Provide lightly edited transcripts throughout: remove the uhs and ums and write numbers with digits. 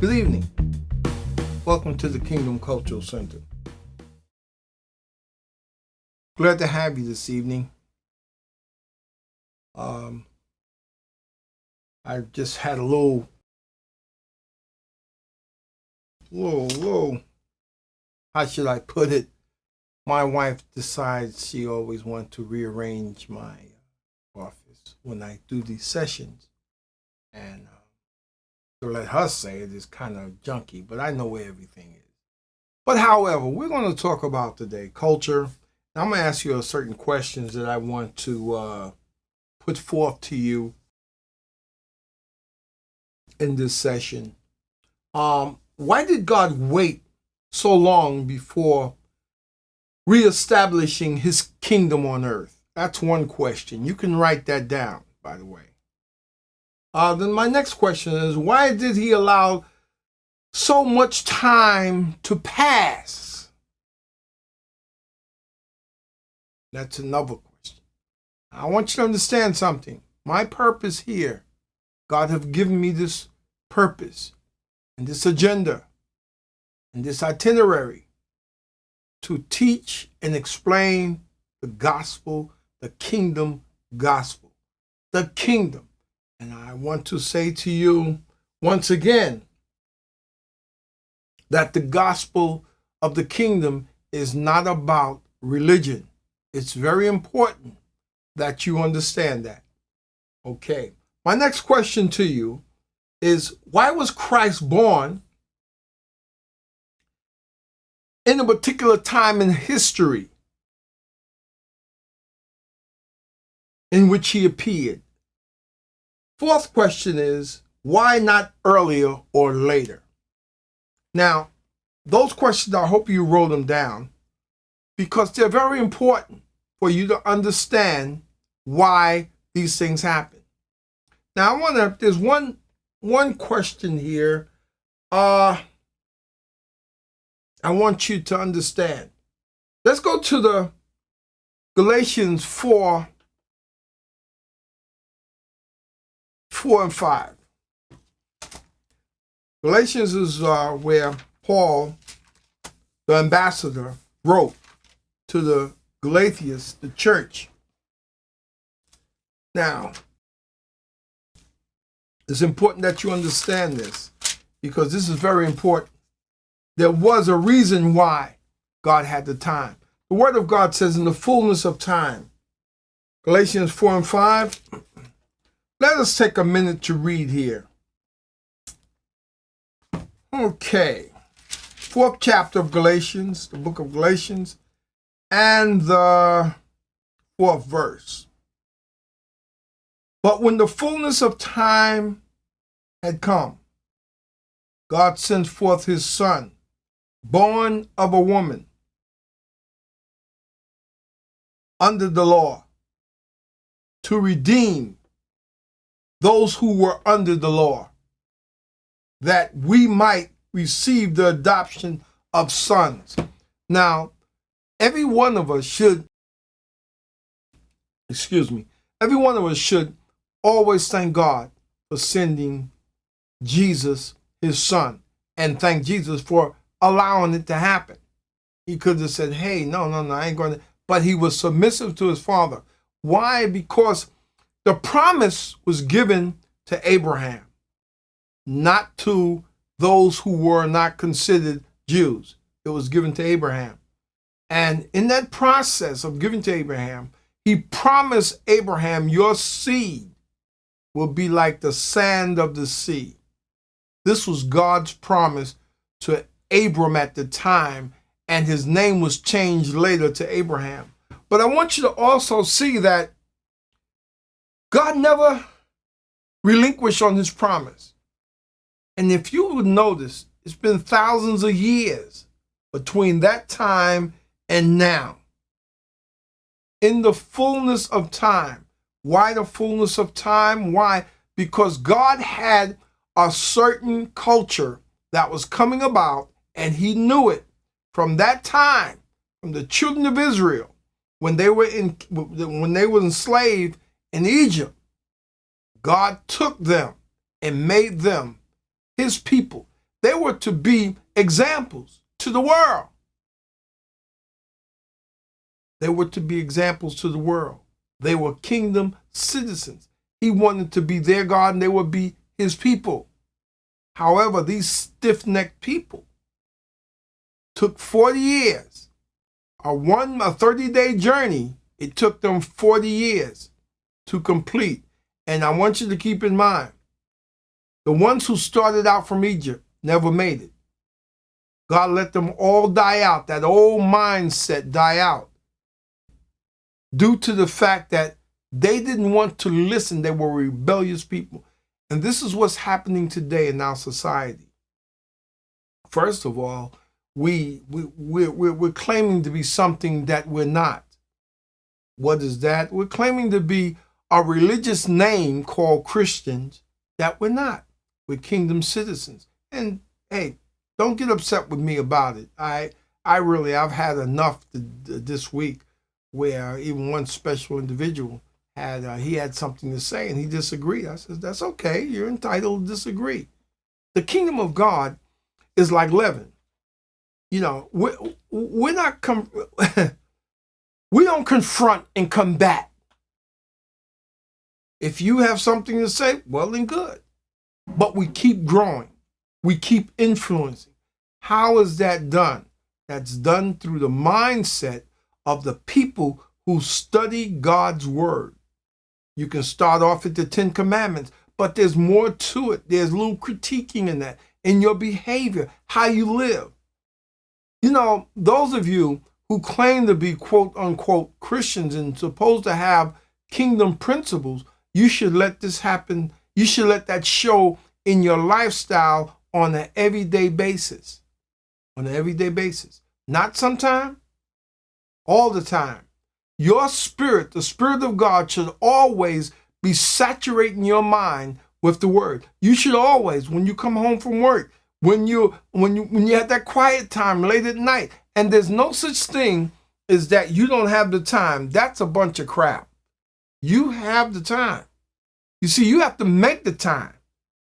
Good evening. Welcome to the Kingdom Cultural Center. Glad to have you this evening. I just had a little, how should I put it? My wife decides she always wants to rearrange my office when I do these sessions. And to let her say it is kind of junky, but I know where everything is. But however, we're going to talk about today culture. I'm going to ask you certain questions that I want to put forth to you in this session. Why did God wait so long before reestablishing his kingdom on earth? That's one question. You can write that down, by the way. Then my next question is, why did he allow so much time to pass? That's another question. I want you to understand something. My purpose here, God have given me this purpose and this agenda and this itinerary to teach and explain the gospel, the kingdom gospel, the kingdom. And I want to say to you once again that the gospel of the kingdom is not about religion. It's very important that you understand that. Okay. My next question to you is, why was Christ born in a particular time in history in which he appeared? Fourth question is, why not earlier or later? Now, those questions, I hope you wrote them down because they're very important for you to understand why these things happen. Now, there's one question here I want you to understand. Let's go to the Galatians 4 and 5. Galatians is where Paul, the ambassador, wrote to the Galatians, the church. Now, it's important that you understand this because this is very important. There was a reason why God had the time. The Word of God says in the fullness of time. Galatians 4 and 5. Let us take a minute to read here. Okay. 4th chapter of Galatians, the book of Galatians, and the 4th verse. But when the fullness of time had come, God sent forth his Son, born of a woman, under the law, to redeem those who were under the law, that we might receive the adoption of sons. Now, every one of us should always thank God for sending Jesus, his Son, and thank Jesus for allowing it to happen. He could have said, hey, no, I ain't going to. But he was submissive to his Father. Why? Because the promise was given to Abraham, not to those who were not considered Jews. It was given to Abraham. And in that process of giving to Abraham, he promised Abraham, your seed will be like the sand of the sea. This was God's promise to Abram at the time, and his name was changed later to Abraham. But I want you to also see that God never relinquished on his promise. And if you would notice, it's been thousands of years between that time and now. In the fullness of time. Why the fullness of time? Why? Because God had a certain culture that was coming about, and he knew it from that time, from the children of Israel, when they were enslaved in Egypt. God took them and made them his people. They were to be examples to the world. They were to be examples to the world. They were kingdom citizens. He wanted to be their God and they would be his people. However, these stiff-necked people took 40 years. A 30-day journey, it took them 40 years to complete. And I want you to keep in mind, the ones who started out from Egypt never made it. God let them all die out, that old mindset die out, due to the fact that they didn't want to listen. They were rebellious people. And this is what's happening today in our society. First of all, we're claiming to be something that we're not. What is that? We're claiming to be a religious name called Christians that we're not. We're kingdom citizens. And hey, don't get upset with me about it. I've had enough this week where even one special individual had something to say and he disagreed. I said, that's okay. You're entitled to disagree. The kingdom of God is like leaven. You know, we don't confront and combat. If you have something to say, well, then good. But we keep growing. We keep influencing. How is that done? That's done through the mindset of the people who study God's word. You can start off at the 10 Commandments, but there's more to it. There's a little critiquing in that, in your behavior, how you live. You know, those of you who claim to be quote unquote Christians and supposed to have kingdom principles, you should let this happen. You should let that show in your lifestyle on an everyday basis. On an everyday basis. Not sometime, all the time. Your spirit, the Spirit of God, should always be saturating your mind with the word. You should always, when you come home from work, when you have that quiet time late at night, and there's no such thing as that you don't have the time. That's a bunch of crap. You have the time. You see, you have to make the time.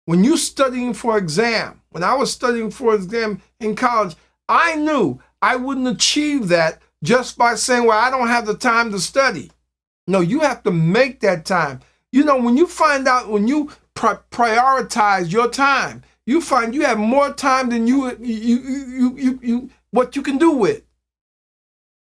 When you're studying for exam, when I was studying for exam in college, I knew I wouldn't achieve that just by saying, well, I don't have the time to study. No, you have to make that time. You know, when you find out, when you prioritize your time, you find you have more time than what you can do with.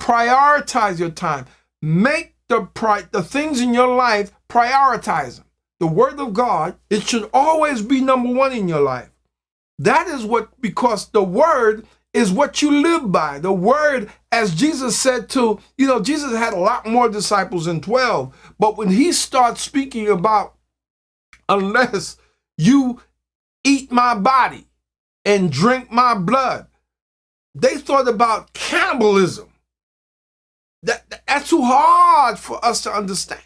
Prioritize your time. Make the things in your life, prioritize them. The word of God, it should always be number one in your life. That is what, because the word is what you live by. The word, as Jesus said to, Jesus had a lot more disciples than 12, but when he starts speaking about, unless you eat my body and drink my blood, they thought about cannibalism. That's too hard for us to understand.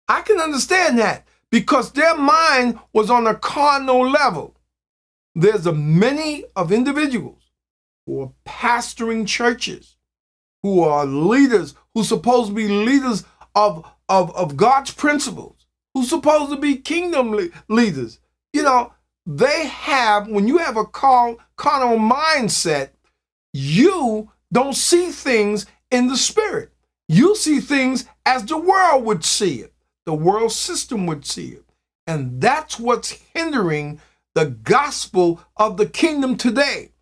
I can understand that because their mind was on a carnal level. There's many of individuals who are pastoring churches, who are leaders, who supposed to be leaders of God's principles, who's supposed to be kingdom leaders. They have, when you have a carnal mindset, you don't see things in the spirit. You see things as the world would see it. The world system would see it. And that's what's hindering the gospel of the kingdom today.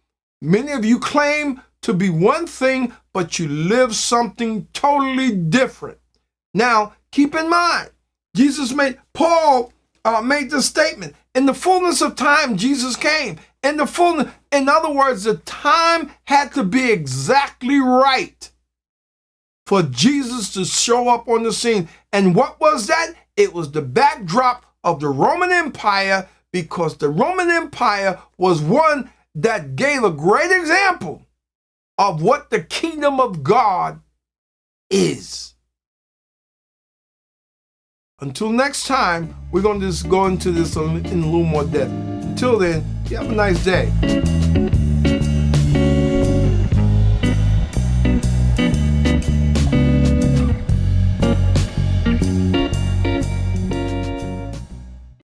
Many of you claim to be one thing, but you live something totally different. Now, keep in mind, Paul made this statement. In the fullness of time, Jesus came. In other words, the time had to be exactly right for Jesus to show up on the scene. And what was that? It was the backdrop of the Roman Empire, because the Roman Empire was one that gave a great example of what the kingdom of God is. Until next time, we're going to just go into this in a little more depth. Until then, you have a nice day.